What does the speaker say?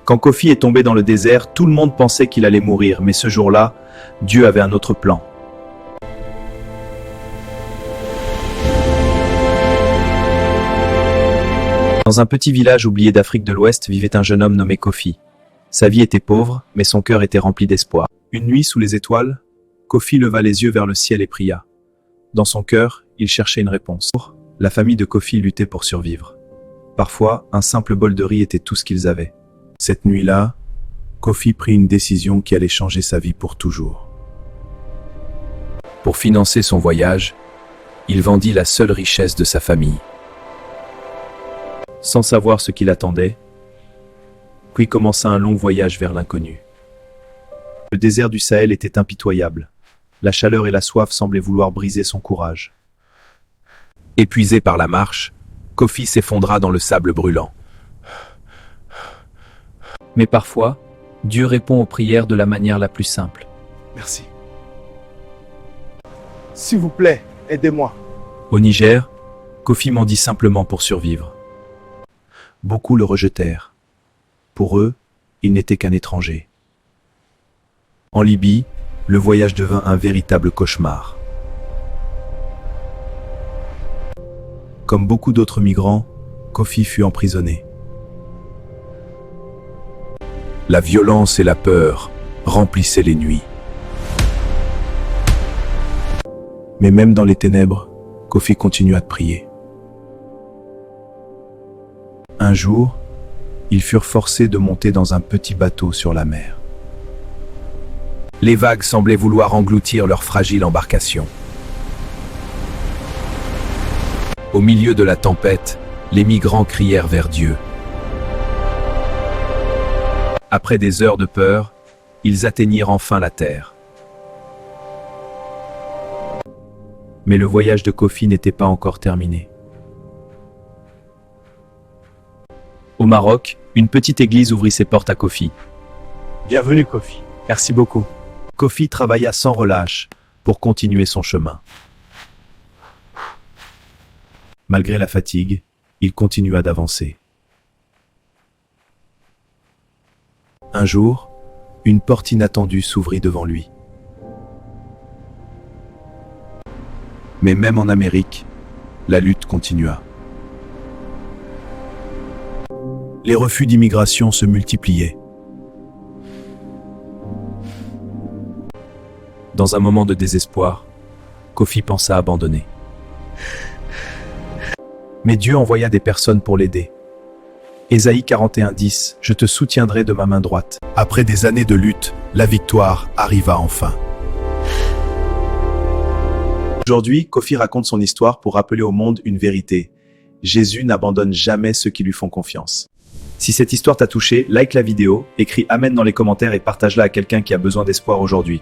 Quand Kofi est tombé dans le désert, tout le monde pensait qu'il allait mourir, mais ce jour-là, Dieu avait un autre plan. Dans un petit village oublié d'Afrique de l'Ouest vivait un jeune homme nommé Kofi. Sa vie était pauvre, mais son cœur était rempli d'espoir. Une nuit sous les étoiles, Kofi leva les yeux vers le ciel et pria. Dans son cœur, il cherchait une réponse. La famille de Kofi luttait pour survivre. Parfois, un simple bol de riz était tout ce qu'ils avaient. Cette nuit-là, Kofi prit une décision qui allait changer sa vie pour toujours. Pour financer son voyage, il vendit la seule richesse de sa famille. Sans savoir ce qui l'attendait, Kofi commença un long voyage vers l'inconnu. Le désert du Sahel était impitoyable. La chaleur et la soif semblaient vouloir briser son courage. Épuisé par la marche, Kofi s'effondra dans le sable brûlant. Mais parfois, Dieu répond aux prières de la manière la plus simple. Merci. S'il vous plaît, aidez-moi. Au Niger, Kofi mendie simplement pour survivre. Beaucoup le rejetèrent. Pour eux, il n'était qu'un étranger. En Libye, le voyage devint un véritable cauchemar. Comme beaucoup d'autres migrants, Kofi fut emprisonné. La violence et la peur remplissaient les nuits. Mais même dans les ténèbres, Kofi continua de prier. Un jour, ils furent forcés de monter dans un petit bateau sur la mer. Les vagues semblaient vouloir engloutir leur fragile embarcation. Au milieu de la tempête, les migrants crièrent vers Dieu. Après des heures de peur, ils atteignirent enfin la terre. Mais le voyage de Kofi n'était pas encore terminé. Au Maroc, une petite église ouvrit ses portes à Kofi. Bienvenue, Kofi. Merci beaucoup. Kofi travailla sans relâche pour continuer son chemin. Malgré la fatigue, il continua d'avancer. Un jour, une porte inattendue s'ouvrit devant lui. Mais même en Amérique, la lutte continua. Les refus d'immigration se multipliaient. Dans un moment de désespoir, Kofi pensa abandonner. Mais Dieu envoya des personnes pour l'aider. Ésaïe 41:10, « Je te soutiendrai de ma main droite. » Après des années de lutte, la victoire arriva enfin. Aujourd'hui, Kofi raconte son histoire pour rappeler au monde une vérité. Jésus n'abandonne jamais ceux qui lui font confiance. Si cette histoire t'a touché, like la vidéo, écris Amen dans les commentaires et partage-la à quelqu'un qui a besoin d'espoir aujourd'hui.